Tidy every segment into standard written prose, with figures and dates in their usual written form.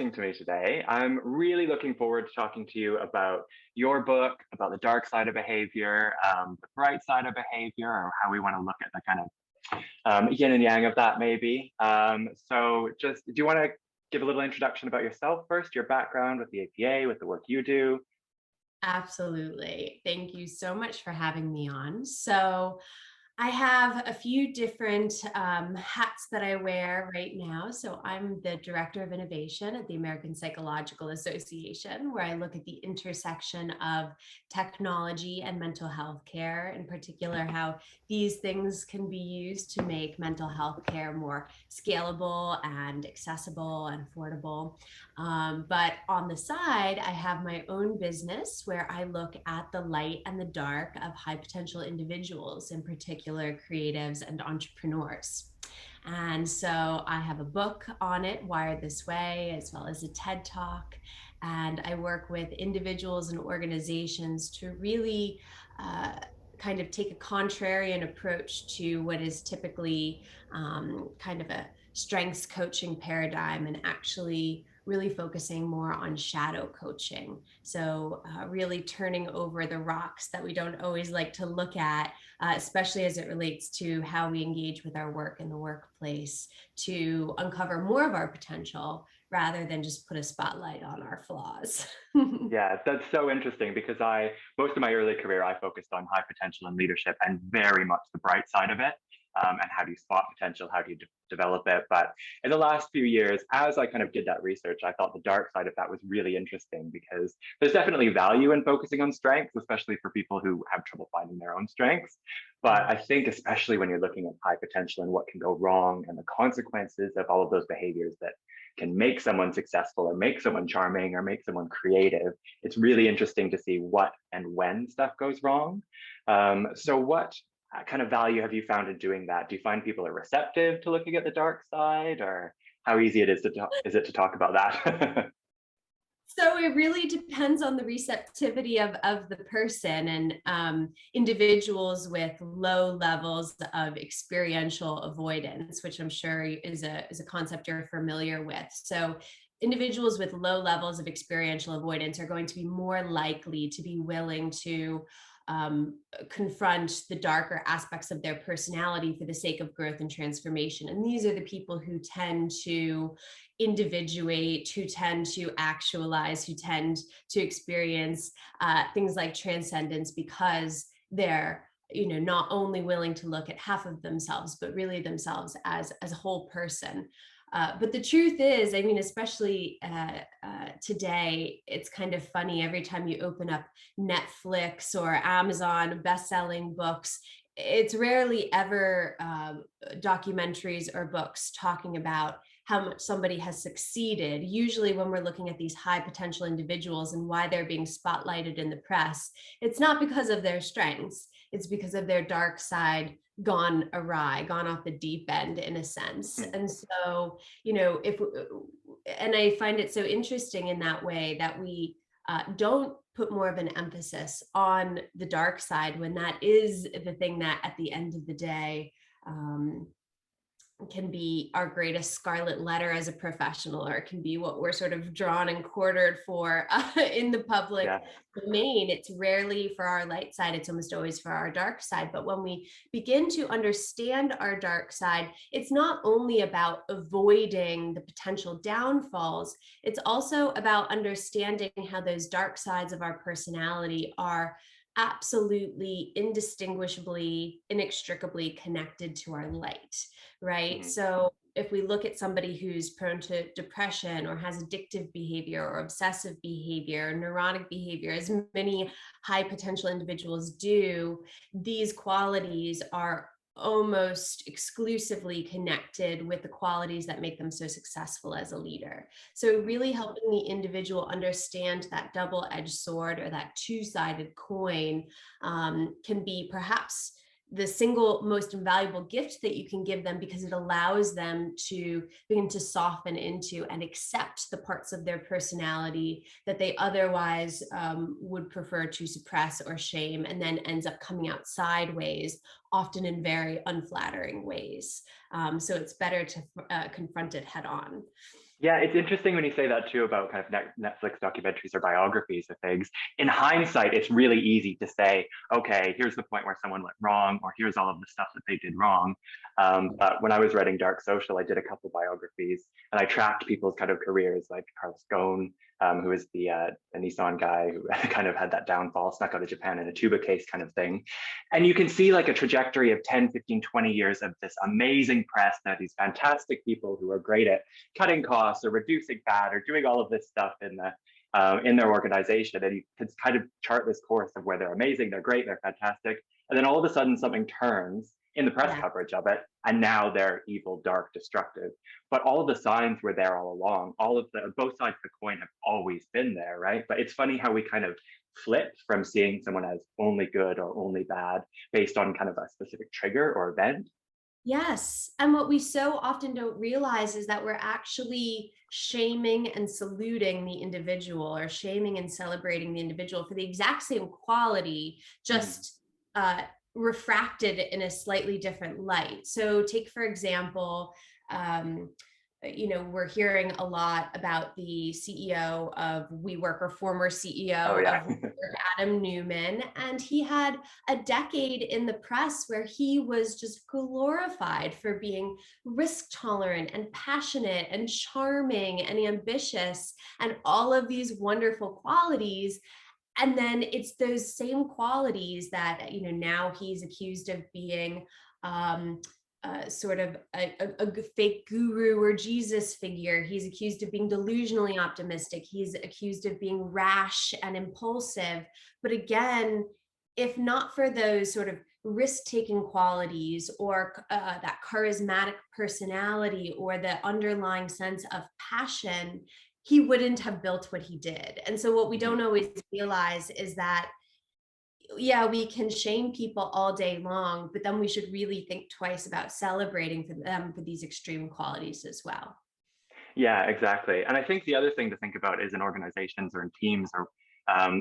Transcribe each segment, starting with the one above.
talking to me today. I'm really looking forward to talking to you about your book, about the dark side of behavior, the bright side of behavior, or how we want to look at the kind of yin and yang of that, maybe. Just do you want to give a little introduction about yourself first, your background with the APA, with the work you do? Absolutely. Thank you so much for having me on. So, I have a few different hats that I wear right now. So, I'm the Director of Innovation at the American Psychological Association, where I look at the intersection of technology and mental health care, in particular, how these things can be used to make mental health care more scalable and accessible and affordable. But on the side, I have my own business where I look at the light and the dark of high potential individuals, in particular, creatives and entrepreneurs. And so I have a book on it, Wired This Way, as well as a TED Talk. And I work with individuals and organizations to really kind of take a contrarian approach to what is typically kind of a strengths coaching paradigm and actually really focusing more on shadow coaching. So, really turning over the rocks that we don't always like to look at, especially as it relates to how we engage with our work in the workplace to uncover more of our potential rather than just put a spotlight on our flaws. Yeah, that's so interesting because most of my early career, I focused on high potential and leadership and very much the bright side of it. And how do you spot potential? How do you develop it? But in the last few years, as I kind of did that research, I thought the dark side of that was really interesting because there's definitely value in focusing on strengths, especially for people who have trouble finding their own strengths. But I think, especially when you're looking at high potential and what can go wrong and the consequences of all of those behaviors that can make someone successful or make someone charming or make someone creative, it's really interesting to see what and when stuff goes wrong. What kind of value have you found in doing that? Do you find people are receptive to looking at the dark side, or how easy is it to talk about that? So it really depends on the receptivity of the person and individuals with low levels of experiential avoidance, which I'm sure is a concept you're familiar with. So individuals with low levels of experiential avoidance are going to be more likely to be willing to confront the darker aspects of their personality for the sake of growth and transformation. And these are the people who tend to individuate, who tend to actualize, who tend to experience things like transcendence because they're not only willing to look at half of themselves, but really themselves as a whole person. But the truth is, I mean, especially today, it's kind of funny. Every time you open up Netflix or Amazon best-selling books, it's rarely ever documentaries or books talking about how much somebody has succeeded. Usually when we're looking at these high potential individuals and why they're being spotlighted in the press, it's not because of their strengths, it's because of their dark side gone awry, gone off the deep end in a sense. And so, if and I find it so interesting in that way that we don't put more of an emphasis on the dark side when that is the thing that at the end of the day can be our greatest scarlet letter as a professional, or it can be what we're sort of drawn and quartered for in the public Yeah. domain. It's rarely for our light side, it's almost always for our dark side. But when we begin to understand our dark side, it's not only about avoiding the potential downfalls, it's also about understanding how those dark sides of our personality are absolutely indistinguishably, inextricably connected to our light, right? Mhm. So if we look at somebody who's prone to depression or has addictive behavior or obsessive behavior, neurotic behavior, as many high potential individuals do, these qualities are almost exclusively connected with the qualities that make them so successful as a leader. So really helping the individual understand that double-edged sword or that two-sided coin can be perhaps the single most invaluable gift that you can give them, because it allows them to begin to soften into and accept the parts of their personality that they otherwise would prefer to suppress or shame, and then ends up coming out sideways often in very unflattering ways. So it's better to confront it head on. Yeah, it's interesting when you say that too about kind of Netflix documentaries or biographies of things. In hindsight, it's really easy to say, okay, here's the point where someone went wrong, or here's all of the stuff that they did wrong. But when I was writing Dark Social, I did a couple biographies and I tracked people's kind of careers, like Carlos Ghosn, who is the Nissan guy who kind of had that downfall, snuck out of Japan in a tuba case kind of thing. And you can see like a trajectory of 10, 15, 20 years of this amazing press. Now these fantastic people who are great at cutting costs or reducing fat or doing all of this stuff in their organization. And you can kind of chart this course of where they're amazing, they're great, they're fantastic. And then all of a sudden something turns in the press Yeah. coverage of it, and now they're evil, dark, destructive. But all of the signs were there all along. All of the both sides of the coin have always been there, right? But it's funny how we kind of flip from seeing someone as only good or only bad based on kind of a specific trigger or event. Yes. And what we so often don't realize is that we're actually shaming and saluting the individual, or shaming and celebrating the individual for the exact same quality, Mhm. just refracted in a slightly different light. So, take, for example, um, we're hearing a lot about the CEO of WeWork, or former Oh CEO yeah. of WeWork, Adam Newman, and he had a decade in the press where he was just glorified for being risk tolerant and passionate and charming and ambitious and all of these wonderful qualities. And then it's those same qualities that, now he's accused of being sort of a fake guru or Jesus figure. He's accused of being delusionally optimistic. He's accused of being rash and impulsive. But again, if not for those sort of risk-taking qualities, or that charismatic personality, or the underlying sense of passion, he wouldn't have built what he did. And so what we don't always realize is that, yeah, we can shame people all day long, but then we should really think twice about celebrating for them for these extreme qualities as well. Yeah, exactly. And I think the other thing to think about is in organizations or in teams, or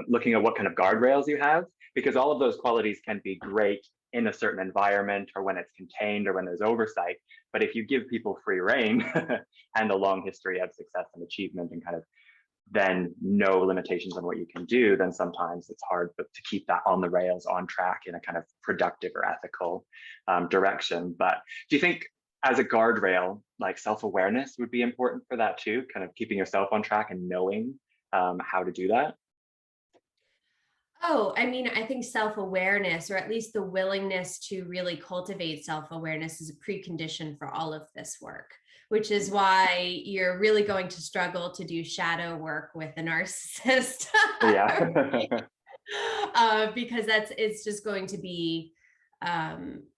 looking at what kind of guardrails you have, because all of those qualities can be great in a certain environment or when it's contained or when there's oversight. But if you give people free reign and a long history of success and achievement and kind of then no limitations on what you can do, then sometimes it's hard to keep that on the rails, on track in a kind of productive or ethical direction. But do you think as a guardrail, like self-awareness would be important for that too, kind of keeping yourself on track and knowing how to do that? Oh, I mean, I think self-awareness, or at least the willingness to really cultivate self-awareness, is a precondition for all of this work, which is why you're really going to struggle to do shadow work with a narcissist. Yeah. Because it's just going to be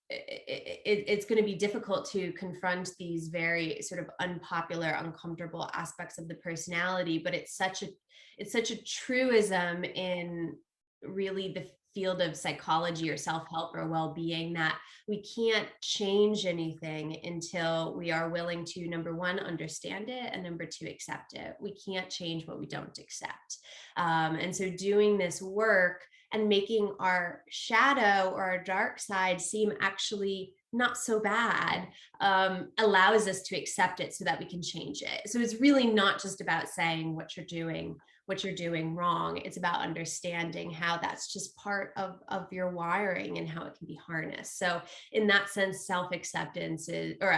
it's going to be difficult to confront these very sort of unpopular, uncomfortable aspects of the personality. But it's such a truism in really the field of psychology or self-help or well-being, that we can't change anything until we are willing to, number one, understand it, and number two, accept it. We can't change what we don't accept. And so doing this work and making our shadow or our dark side seem actually not so bad allows us to accept it so that we can change it. So it's really not just about saying what you're doing wrong. It's about understanding how that's just part of your wiring and how it can be harnessed. So in that sense, self-acceptance is, or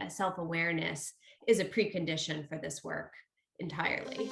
self-awareness is a precondition for this work entirely.